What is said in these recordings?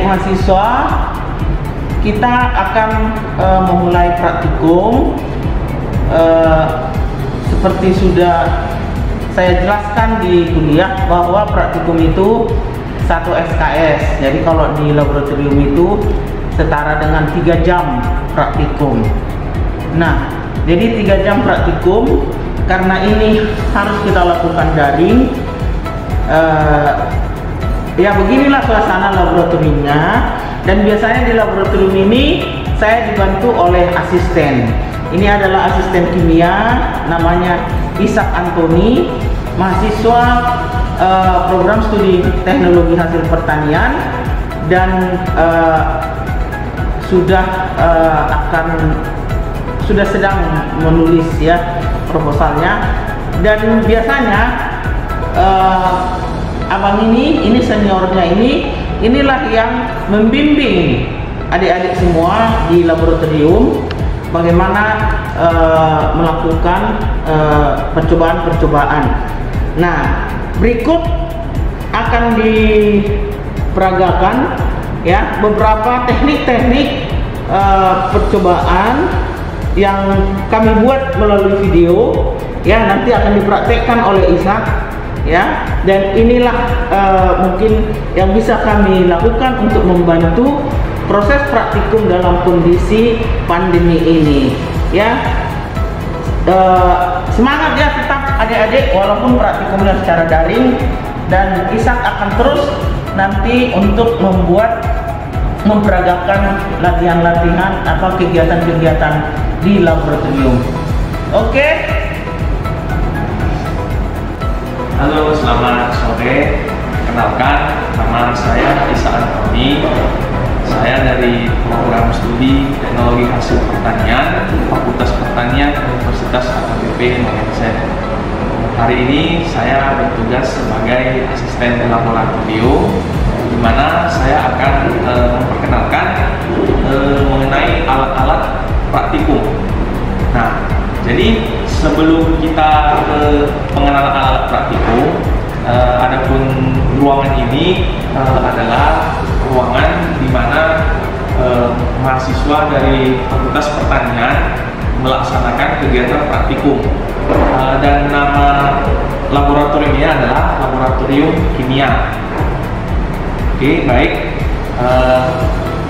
mahasiswa, kita akan memulai praktikum. Seperti sudah saya jelaskan di kuliah bahwa praktikum itu 1 SKS. Jadi kalau di laboratorium itu setara dengan 3 jam praktikum. Nah, jadi 3 jam praktikum. Karena ini harus kita lakukan daring. Ya beginilah suasana laboratoriumnya. Dan biasanya di laboratorium ini saya dibantu oleh asisten. Ini adalah asisten kimia, namanya Ishak Antoni, mahasiswa program studi teknologi hasil pertanian, dan sudah sedang menulis ya proposalnya. Dan biasanya abang ini seniornya inilah yang membimbing adik-adik semua di laboratorium bagaimana melakukan percobaan-percobaan. Nah, berikut akan diperagakan ya beberapa teknik-teknik percobaan yang kami buat melalui video ya, nanti akan dipraktekkan oleh Ishak ya. Dan inilah mungkin yang bisa kami lakukan untuk membantu proses praktikum dalam kondisi pandemi ini ya. Semangat ya tetap adik-adik walaupun praktikumnya secara daring, dan Ishak akan terus nanti untuk memperagakan latihan-latihan atau kegiatan-kegiatan di laboratorium. Oke. Halo, selamat sore. Kenalkan, nama saya Ishak Antoni. Saya dari program studi teknologi hasil pertanian, Fakultas Pertanian Universitas AKBP Indonesia. Hari ini saya bertugas sebagai asisten laboratorium, di mana saya akan memperkenalkan mengenai alat-alat praktikum. Nah, jadi sebelum kita ke pengenalan alat praktikum, adapun ruangan ini adalah ruangan di mana mahasiswa dari Fakultas Pertanian melaksanakan kegiatan praktikum, dan nama laboratoriumnya adalah Laboratorium Kimia. Oke, baik.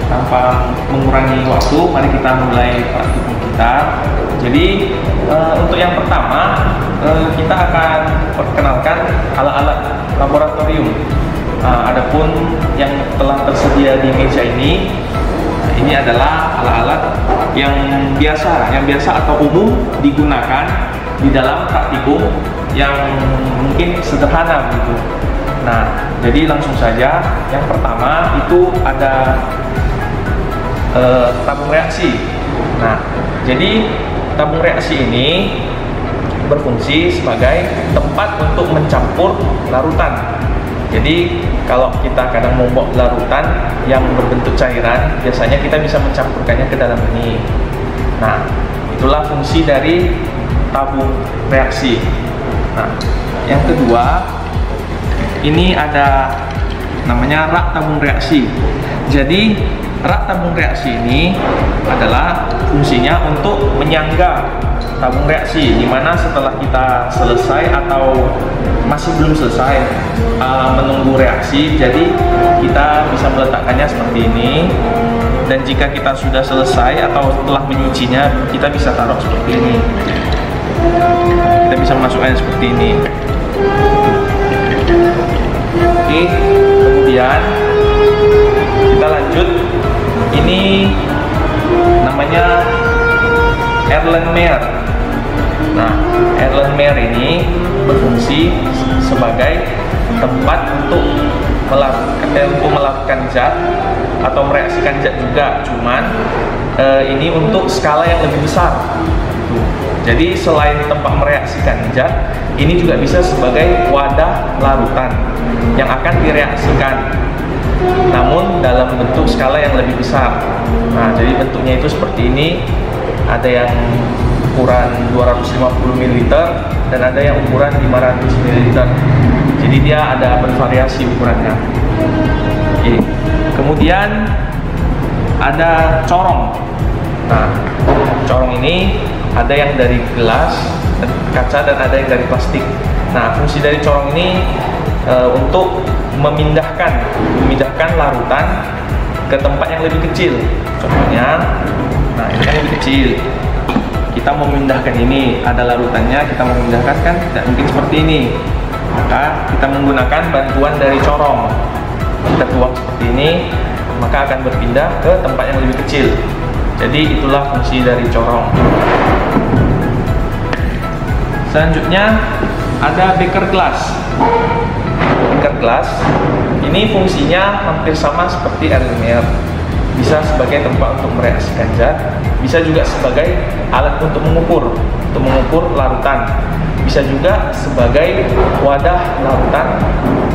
Tanpa mengurangi waktu, mari kita mulai praktikum kita. Jadi untuk yang pertama kita akan perkenalkan alat-alat laboratorium. Adapun yang telah tersedia di meja ini adalah alat-alat yang biasa atau umum digunakan di dalam praktikum yang mungkin sederhana gitu. Nah, jadi langsung saja. Yang pertama itu ada tabung reaksi. Nah, jadi tabung reaksi ini berfungsi sebagai tempat untuk mencampur larutan. Jadi kalau kita kadang membuat larutan yang berbentuk cairan, biasanya kita bisa mencampurkannya ke dalam ini. Nah, itulah fungsi dari tabung reaksi. Nah, yang kedua, ini ada namanya rak tabung reaksi. Jadi rak tabung reaksi ini adalah fungsinya untuk menyangga tabung reaksi, dimana setelah kita selesai atau masih belum selesai menunggu reaksi, jadi kita bisa meletakkannya seperti ini. Dan jika kita sudah selesai atau telah menyucinya, kita bisa taruh seperti ini. Kita bisa memasukkannya seperti ini. Oke, kemudian kita lanjut. Ini namanya Erlenmeyer. Nah, Erlenmeyer ini berfungsi sebagai tempat untuk melakukan zat atau mereaksikan zat juga, cuman ini untuk skala yang lebih besar. Jadi selain tempat mereaksikan zat, ini juga bisa sebagai wadah larutan yang akan direaksikan, namun dalam bentuk skala yang lebih besar. Nah, jadi bentuknya itu seperti ini. Ada yang ukuran 250 ml dan ada yang ukuran 500 ml. Jadi dia ada bervariasi ukurannya. Oke. Kemudian ada corong. Nah, corong ini ada yang dari gelas, kaca, dan ada yang dari plastik. Nah, fungsi dari corong ini untuk memindahkan larutan ke tempat yang lebih kecil. Contohnya, nah ini kan lebih kecil. Kita memindahkan ini, ada larutannya, kita memindahkan kan tidak mungkin seperti ini. Maka kita menggunakan bantuan dari corong. Kita tuang seperti ini, maka akan berpindah ke tempat yang lebih kecil. Jadi itulah fungsi dari corong. Selanjutnya ada beaker glass. Beaker glass ini fungsinya hampir sama seperti air linear. Bisa sebagai tempat untuk mereaksikan zat, bisa juga sebagai alat untuk mengukur larutan. Bisa juga sebagai wadah larutan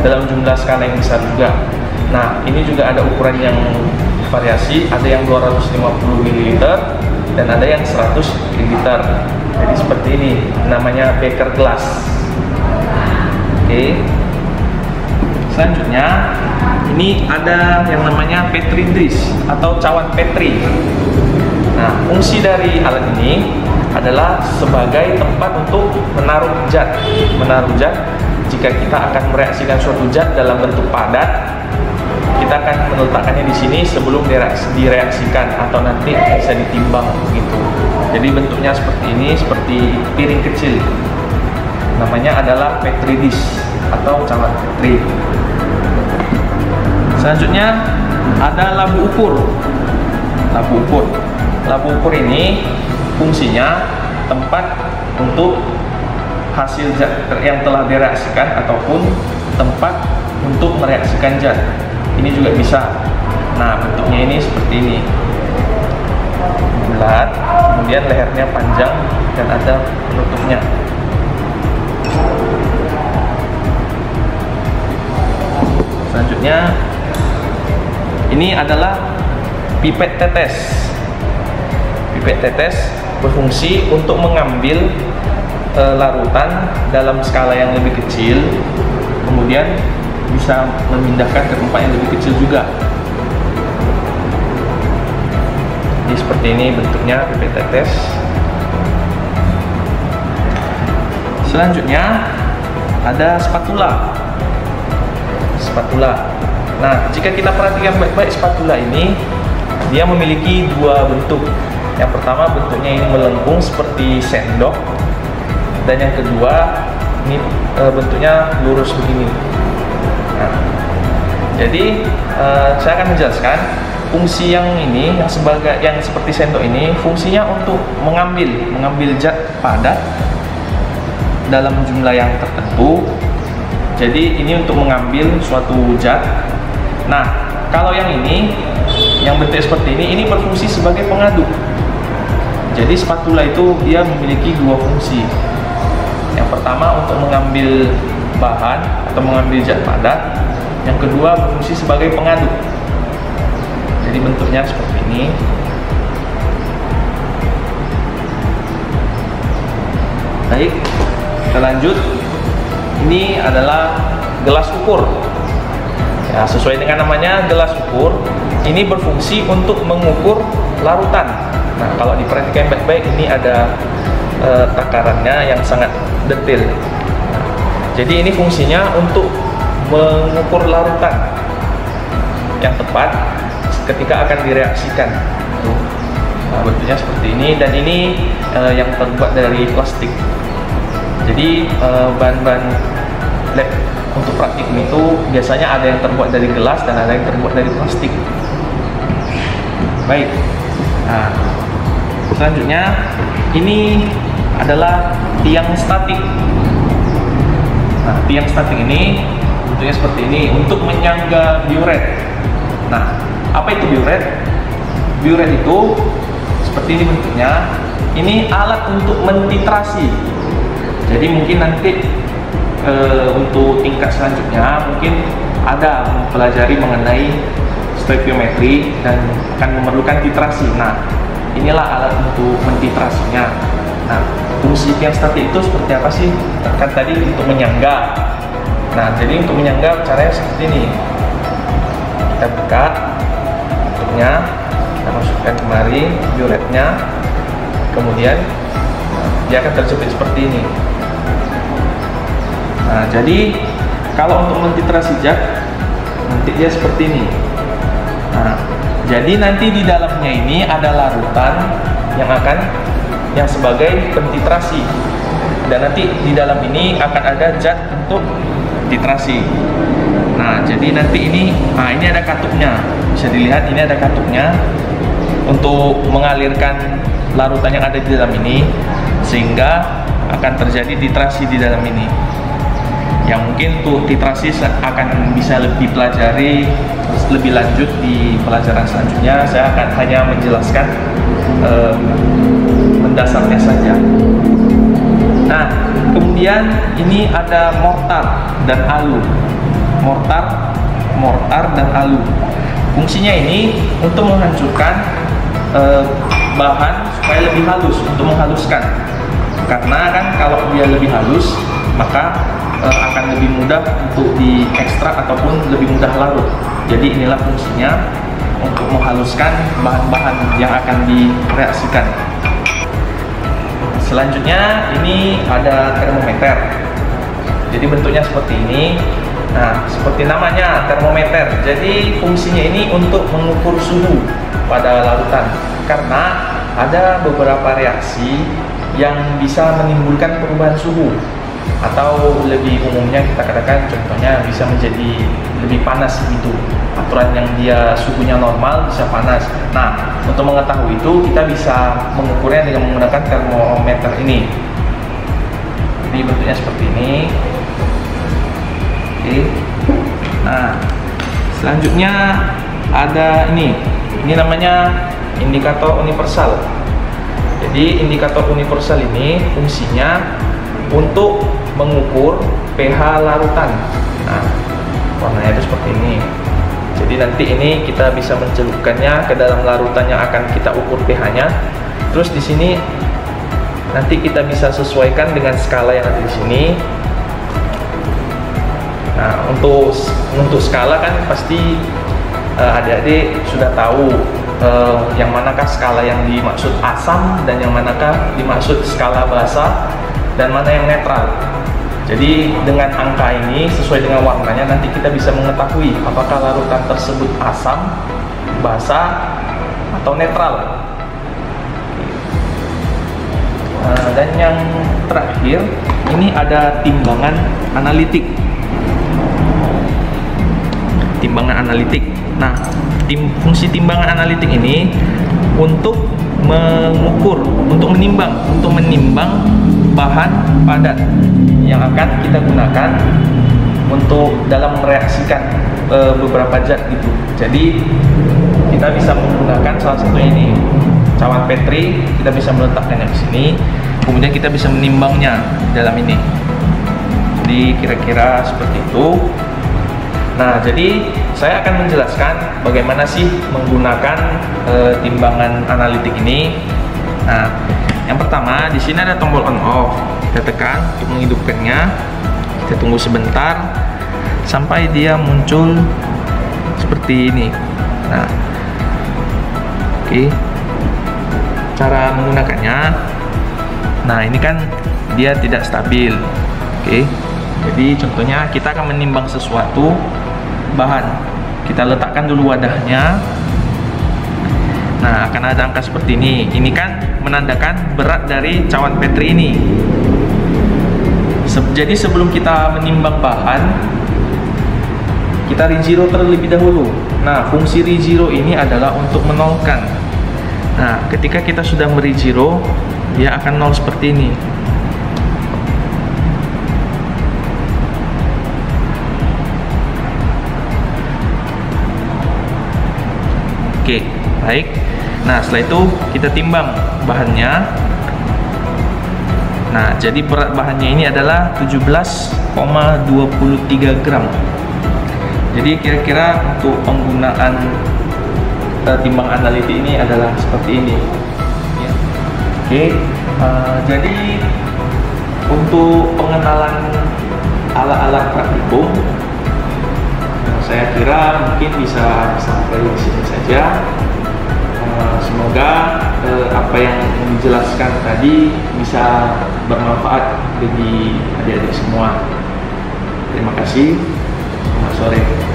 dalam jumlah skala yang besar juga. Nah, ini juga ada ukuran yang variasi, ada yang 250 ml dan ada yang 100 ml. Jadi seperti ini, namanya beaker glass. Oke. Selanjutnya, ini ada yang namanya petri dish atau cawan petri. Nah, fungsi dari alat ini adalah sebagai tempat untuk menaruh zat. Jika kita akan mereaksikan suatu zat dalam bentuk padat, kita akan meletakkannya di sini sebelum direaksikan atau nanti bisa ditimbang gitu. Jadi bentuknya seperti ini, seperti piring kecil. Namanya adalah petri dish atau cawan petri. Selanjutnya ada labu ukur. Labu ukur ini fungsinya tempat untuk hasil zat yang telah direaksikan ataupun tempat untuk mereaksikan zat. Ini juga bisa. Nah, bentuknya ini seperti ini. Bulat, kemudian lehernya panjang dan ada penutupnya. Selanjutnya ini adalah pipet tetes. Pipet tetes berfungsi untuk mengambil larutan dalam skala yang lebih kecil, kemudian bisa memindahkan ke tempat yang lebih kecil juga. Jadi seperti ini bentuknya pipet tetes. Selanjutnya ada spatula. Nah, jika kita perhatikan baik-baik spatula ini, dia memiliki dua bentuk. Yang pertama bentuknya ini melengkung seperti sendok, dan yang kedua ini bentuknya lurus begini. Nah, jadi saya akan menjelaskan fungsi yang ini, yang seperti sendok ini, fungsinya untuk mengambil zat padat dalam jumlah yang tertentu. Jadi ini untuk mengambil suatu zat. Nah, kalau yang ini, yang bentuk seperti ini berfungsi sebagai pengaduk. Jadi spatula itu dia memiliki dua fungsi. Yang pertama untuk mengambil bahan atau mengambil zat padat. Yang kedua berfungsi sebagai pengaduk. Jadi bentuknya seperti ini. Baik, kita lanjut. Ini adalah gelas ukur. Ya, sesuai dengan namanya, gelas ukur ini berfungsi untuk mengukur larutan. Nah, kalau diperhatikan baik-baik, ini ada takarannya yang sangat detail. Nah, jadi ini fungsinya untuk mengukur larutan yang tepat ketika akan direaksikan. Nah, bentuknya seperti ini, dan ini yang terbuat dari plastik. Jadi bahan-bahan lab untuk praktikum itu biasanya ada yang terbuat dari gelas dan ada yang terbuat dari plastik. Baik. Nah, selanjutnya ini adalah tiang statik. Nah, tiang statik ini bentuknya seperti ini untuk menyangga biuret. Nah, apa itu biuret? Biuret itu seperti ini bentuknya. Ini alat untuk mentitrasi. Jadi mungkin nanti untuk tingkat selanjutnya mungkin ada mempelajari mengenai stoikiometri dan akan memerlukan titrasi. Nah, inilah alat untuk mentitrasinya. Nah, fungsi tiang statik itu seperti apa sih? Kan tadi untuk menyangga. Nah, jadi untuk menyangga caranya seperti ini. Kita buka. colornya, kita masukkan kemari violetnya, kemudian dia akan terjepit seperti ini. Nah, jadi kalau untuk mentitrasi cat nanti dia seperti ini. Nah, jadi nanti di dalamnya ini ada larutan yang sebagai pentitrasi, dan nanti di dalam ini akan ada zat untuk titrasi. Nah, jadi nanti ini ada katupnya, bisa dilihat ini ada katupnya untuk mengalirkan larutan yang ada di dalam ini, sehingga akan terjadi titrasi di dalam ini. Yang mungkin tuh titrasi akan bisa lebih pelajari lebih lanjut di pelajaran selanjutnya. Saya akan hanya menjelaskan mendasarnya saja. Nah, kemudian ini ada mortar dan alu. Mortar dan alu. Fungsinya ini untuk menghancurkan bahan supaya lebih halus, untuk menghaluskan. Karena kan kalau dia lebih halus, maka akan lebih mudah untuk diekstrak ataupun lebih mudah larut. Jadi inilah fungsinya, untuk menghaluskan bahan-bahan yang akan direaksikan. Selanjutnya ini ada termometer. Jadi bentuknya seperti ini. Nah, seperti namanya, termometer. Jadi fungsinya ini untuk mengukur suhu pada larutan. Karena ada beberapa reaksi yang bisa menimbulkan perubahan suhu, atau lebih umumnya kita katakan contohnya bisa menjadi lebih panas gitu. Aturan yang dia suhunya normal bisa panas. Nah, untuk mengetahui itu kita bisa mengukurnya dengan menggunakan termometer ini. Jadi bentuknya seperti ini. Oke. Nah, selanjutnya ada ini namanya indikator universal. Jadi indikator universal ini fungsinya untuk mengukur pH larutan. Nah, warnanya itu seperti ini. Jadi nanti ini kita bisa mencelupkannya ke dalam larutan yang akan kita ukur pH-nya. Terus di sini nanti kita bisa sesuaikan dengan skala yang ada di sini. Nah, untuk skala kan pasti adik-adik sudah tahu yang manakah skala yang dimaksud asam dan yang manakah dimaksud skala basa dan mana yang netral. Jadi dengan angka ini sesuai dengan warnanya nanti kita bisa mengetahui apakah larutan tersebut asam, basa, atau netral. Dan yang terakhir ini ada timbangan analitik. Timbangan analitik. Nah, fungsi timbangan analitik ini untuk mengukur, untuk menimbang bahan padat yang akan kita gunakan untuk dalam mereaksikan beberapa zat gitu. Jadi kita bisa menggunakan salah satu ini cawan Petri, kita bisa meletakkannya di sini, kemudian kita bisa menimbangnya dalam ini. Jadi kira-kira seperti itu. Nah, jadi saya akan menjelaskan bagaimana sih menggunakan timbangan analitik ini. Nah, yang pertama di sini ada tombol on off. Kita tekan untuk menghidupkannya. Kita tunggu sebentar sampai dia muncul seperti ini. Nah, oke. Cara menggunakannya. Nah, ini kan dia tidak stabil. Oke. Jadi contohnya kita akan menimbang sesuatu bahan. Kita letakkan dulu wadahnya. Nah, akan ada angka seperti ini. Ini kan menandakan berat dari cawan Petri ini. Jadi sebelum kita menimbang bahan, kita re-zero terlebih dahulu. Nah, fungsi re-zero ini adalah untuk menolkan. Nah, ketika kita sudah re-zero, dia akan nol seperti ini. Oke, baik. Nah, setelah itu kita timbang bahannya. Nah, jadi berat bahannya ini adalah 17,23 gram. Jadi kira-kira untuk penggunaan timbang analitik ini adalah seperti ini. Ya. Oke, jadi untuk pengenalan alat-alat praktikum, saya kira mungkin bisa sampai di sini saja. Semoga apa yang dijelaskan tadi bisa bermanfaat bagi adik-adik semua. Terima kasih. Selamat sore.